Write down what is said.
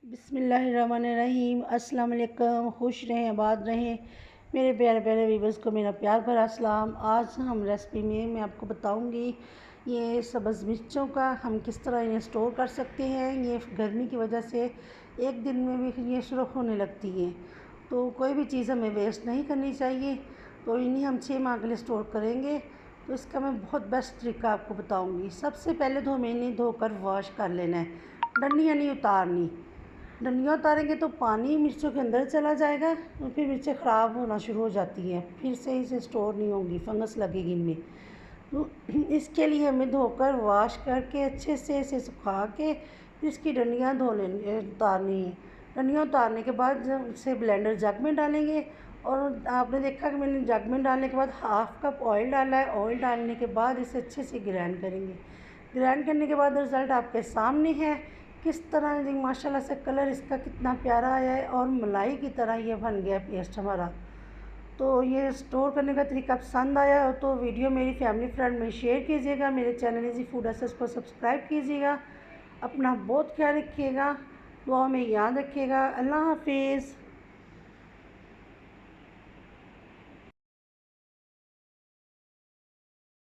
बिस्मिल्लाहिर्रहमानिर्रहीम। अस्सलाम वालेकुम। खुश रहें, आबाद रहें। मेरे प्यारे प्यारे व्यूवर्स को मेरा प्यार भरा सलाम। आज हम रेसिपी में मैं आपको बताऊंगी ये सब्ज़ मिर्चों का हम किस तरह इन्हें स्टोर कर सकते हैं। ये गर्मी की वजह से एक दिन में भी ये सुरख होने लगती हैं, तो कोई भी चीज़ हमें वेस्ट नहीं करनी चाहिए। तो इन्हें हम 6 माह के लिए स्टोर करेंगे। तो इसका मैं बहुत बेस्ट तरीका आपको बताऊंगी। सबसे पहले तो हमें इन्हें धोकर वॉश कर लेना है, डंडियाँ नहीं उतारनी। डंडियाँ उतारेंगे तो पानी मिर्चों के अंदर चला जाएगा और फिर मिर्चें ख़राब होना शुरू हो जाती हैं, फिर से इसे स्टोर नहीं होंगी, फंगस लगेगी इनमें। तो इसके लिए हमें धोकर वॉश करके अच्छे से इसे सुखा के फिर इसकी डंडियाँ धो लेनी उतारनी है। डंडियाँ उतारने के बाद जब इसे ब्लेंडर जग में डालेंगे, और आपने देखा कि मैंने जग में डालने के बाद हाफ़ कप ऑयल डाला है। ऑयल डालने के बाद इसे अच्छे से ग्राइंड करेंगे। ग्राइंड करने के बाद रिज़ल्ट आपके सामने है। किस तरह माशाल्लाह से कलर इसका कितना प्यारा आया है और मलाई की तरह ये बन गया पेस्ट हमारा। तो ये स्टोर करने का तरीका पसंद आया हो तो वीडियो मेरी फैमिली फ्रेंड में शेयर कीजिएगा। मेरे चैनल इजी फूड एसेस को सब्सक्राइब कीजिएगा। अपना बहुत ख्याल रखिएगा, दुआ में याद रखिएगा। अल्लाह हाफिज़।